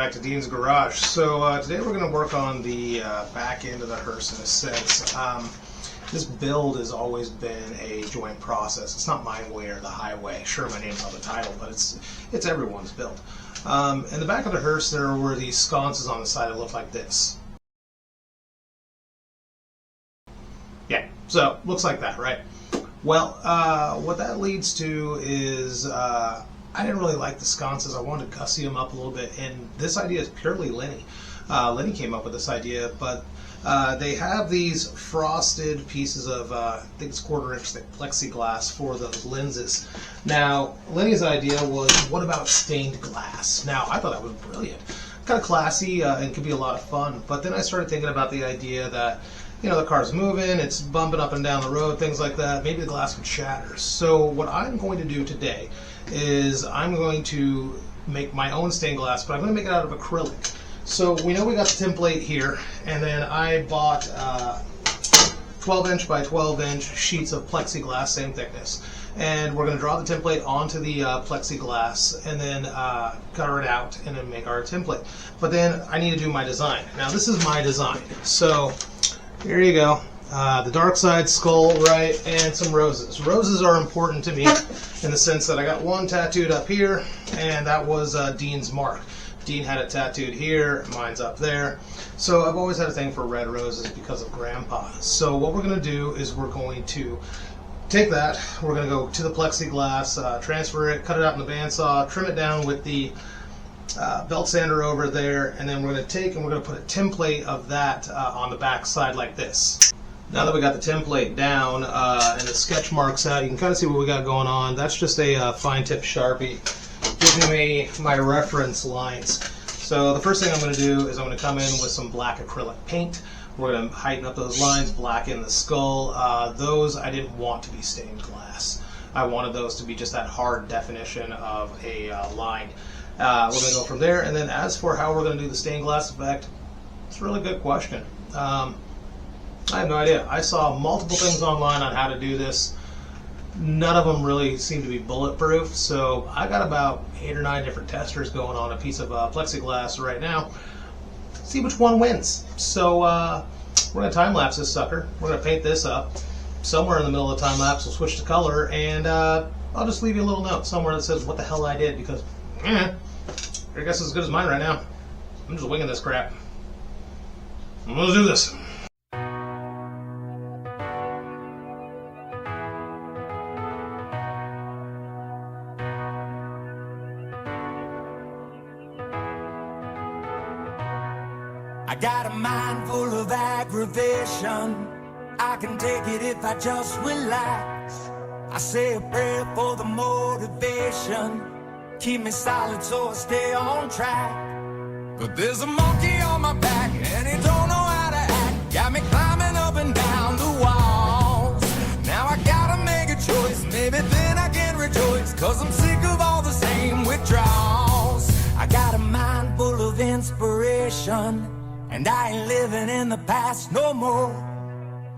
back to Dean's Garage. So today we're going to work on the back end of the hearse in a sense. This build has always been a joint process. It's not my way or the highway. Sure, my name's on the title, but it's everyone's build. In the back of the hearse there were these sconces on the side that looked like this. Yeah, so looks like that, right? Well, what that leads to is I didn't really like the sconces. I wanted to gussy them up a little bit, and this idea is purely Leni. Leni came up with this idea, but they have these frosted pieces of, I think it's 1/4 inch thick plexiglass for those lenses. Now, Leni's idea was, what about stained glass? Now, I thought that was brilliant. Kind of classy and could be a lot of fun, but then I started thinking about the idea that, you know, the car's moving, it's bumping up and down the road, things like that. Maybe the glass would shatter. So what I'm going to do today is I'm going to make my own stained glass, but I'm going to make it out of acrylic. So we know we got the template here, and then I bought 12 inch by 12 inch sheets of plexiglass, same thickness. And we're going to draw the template onto the plexiglass and then color it out and then make our template. But then I need to do my design. Now this is my design. So here you go. The dark side skull, right, and some roses. Roses are important to me in the sense that I got one tattooed up here, and that was Dean's mark. Dean had it tattooed here, mine's up there. So I've always had a thing for red roses because of Grandpa. So what we're going to do is we're going to take that, we're going to go to the plexiglass, transfer it, cut it out in the bandsaw, trim it down with the belt sander over there, and then we're going to take and we're going to put a template of that on the back side like this. Now that we got the template down and the sketch marks out, you can kind of see what we got going on. That's just a fine tip Sharpie giving me my reference lines. So the first thing I'm going to do is I'm going to come in with some black acrylic paint. We're going to heighten up those lines, blacken the skull. Those I didn't want to be stained glass. I wanted those to be just that hard definition of a line. We're going to go from there, and then as for how we're going to do the stained glass effect, it's a really good question. I have no idea. I saw multiple things online on how to do this. None of them really seem to be bulletproof, so I got about 8 or 9 different testers going on a piece of plexiglass right now. See which one wins. So we're going to time-lapse this sucker. We're going to paint this up. Somewhere in the middle of the time-lapse, we'll switch the color, and I'll just leave you a little note somewhere that says what the hell I did, because your guess is as good as mine right now. I'm just winging this crap. Let's do this. I got a mind full of aggravation. I can take it if I just relax. I say a prayer for the motivation. Keep me solid so I stay on track. But there's a monkey on my back and he don't know how to act. Got me climbing up and down the walls. Now I gotta make a choice, maybe then I can rejoice, 'cause I'm sick of all the same withdrawals. I got a mind full of inspiration, and I ain't living in the past no more.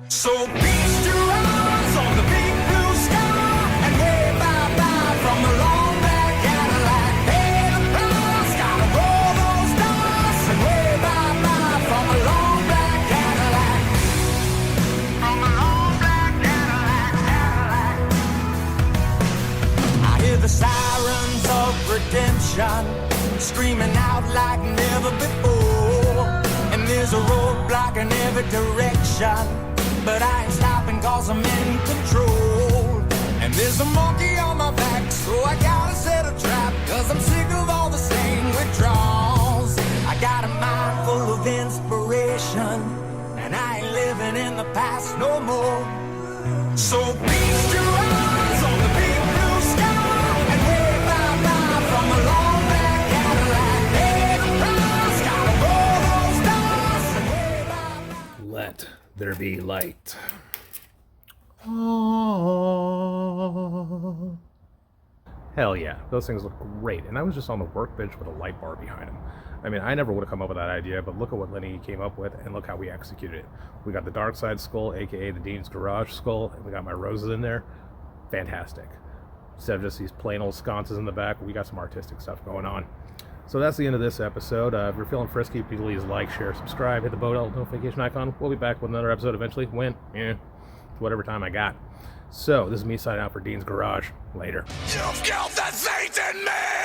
So feast your eyes on the big blue sky and wave bye-bye from the long black Cadillac. Pay the price, gotta roll those dice and wave bye-bye from a long black Cadillac. From a long black Cadillac. I hear the sirens of redemption screaming out like never before. There's a roadblock in every direction, but I ain't stopping 'cause I'm in control. And there's a monkey on my back, so I gotta set a trap, 'cause I'm sick of all the same withdrawals. I got a mind full of inspiration, and I ain't living in the past no more. So feast your eyes on the big blue sky and wave bye-bye from a long black Cadillac. Pay the price, gotta roll those dice and wave bye-bye. Let there be light. Hell yeah, those things look great. And I was just on the workbench with a light bar behind them. I mean, I never would have come up with that idea, but look at what Leni came up with, and look how we executed it. We got the dark side skull, aka the Dean's Garage skull, and we got my roses in there. Fantastic. Instead of just these plain old sconces in the back, we got some artistic stuff going on. So that's the end of this episode. If you're feeling frisky, please like, share, subscribe, hit the bell notification icon. We'll be back with another episode eventually. When? Whatever time I got. So, this is me signing out for Dean's Garage. Later. You've killed the faith in me!